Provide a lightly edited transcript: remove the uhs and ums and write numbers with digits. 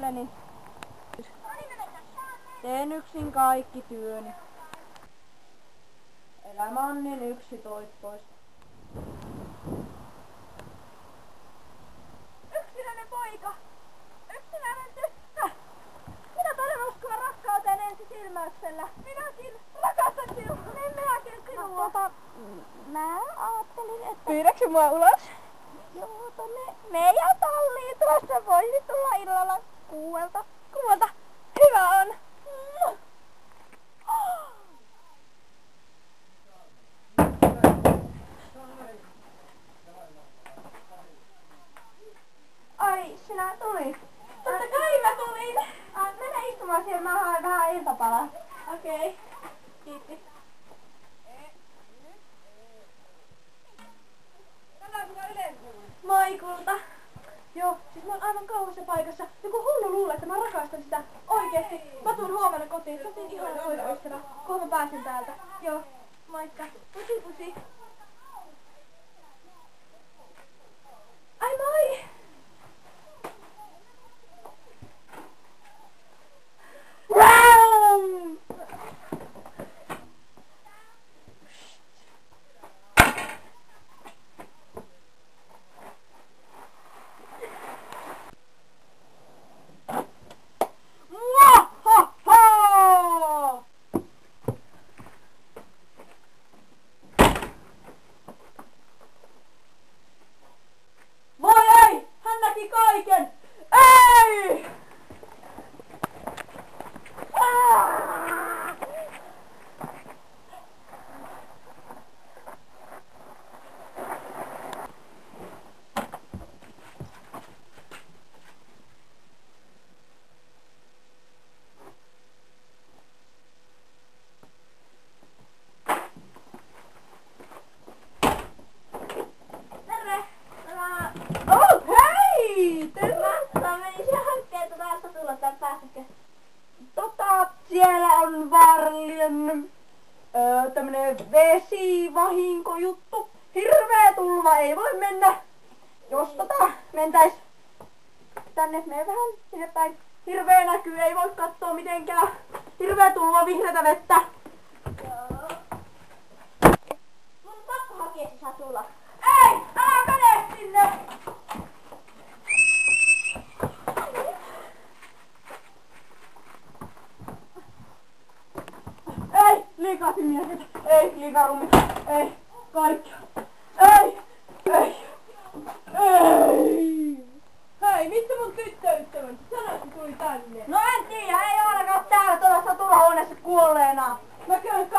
itselleni. Teen yksin kaikki työni. Elämä on niin yksitoikkoista. Yksinäinen poika! Yksinäinen tyttö! Minä tahdon uskoa rakkauteen ensi silmäyksellä. Minäkin rakastan sinua. Niin minäkin sinua. Mä ajattelin, että... Pyydätkö mua ulos? Joo, tonne... Meidän talliin tuossa voisi tulla illalla 6:00. Hyvä on. Ai, sinä tulit. Totta kai mä tulin. Mene istumaan siihen, mä haen vähän iltapalaa. Okei. Kiitti. Moi kulta. Joo, siis mä oon aivan kauheassa paikassa. Joku hullu luulee, että mä rakastan sitä. Oikeesti. Mä tuun huomenna kotiin. Sä oot ihana poikaystävä. Kohon mä pääsen täältä. Joo. Moikka. Pusi pusi. Ai moi! Wow! Kaiken! Ei! Siellä on vaarallinen tämmönen vesivahinkojuttu. Hirveä tulva, ei voi mennä. Jos mentäis tänne, mene vähän sinne päin. Hirveä näkyy, ei voi kattoo mitenkään. Hirveä tulva, vihreätä vettä. Joo. Mun on pakko hakea, se saa tulla. Ei! Älä mene sinne! Ei! Liikaa simiehet! Ei! Liikaa rumit! Ei! Kaikki! Ei! Ei! Ei! Hei! Missä mun tyttöystäväni? Sano, että tuli tänne! No en tiedä, ei ainakaan täällä tuolla satulahuoneessa kuolleena. Mä käyn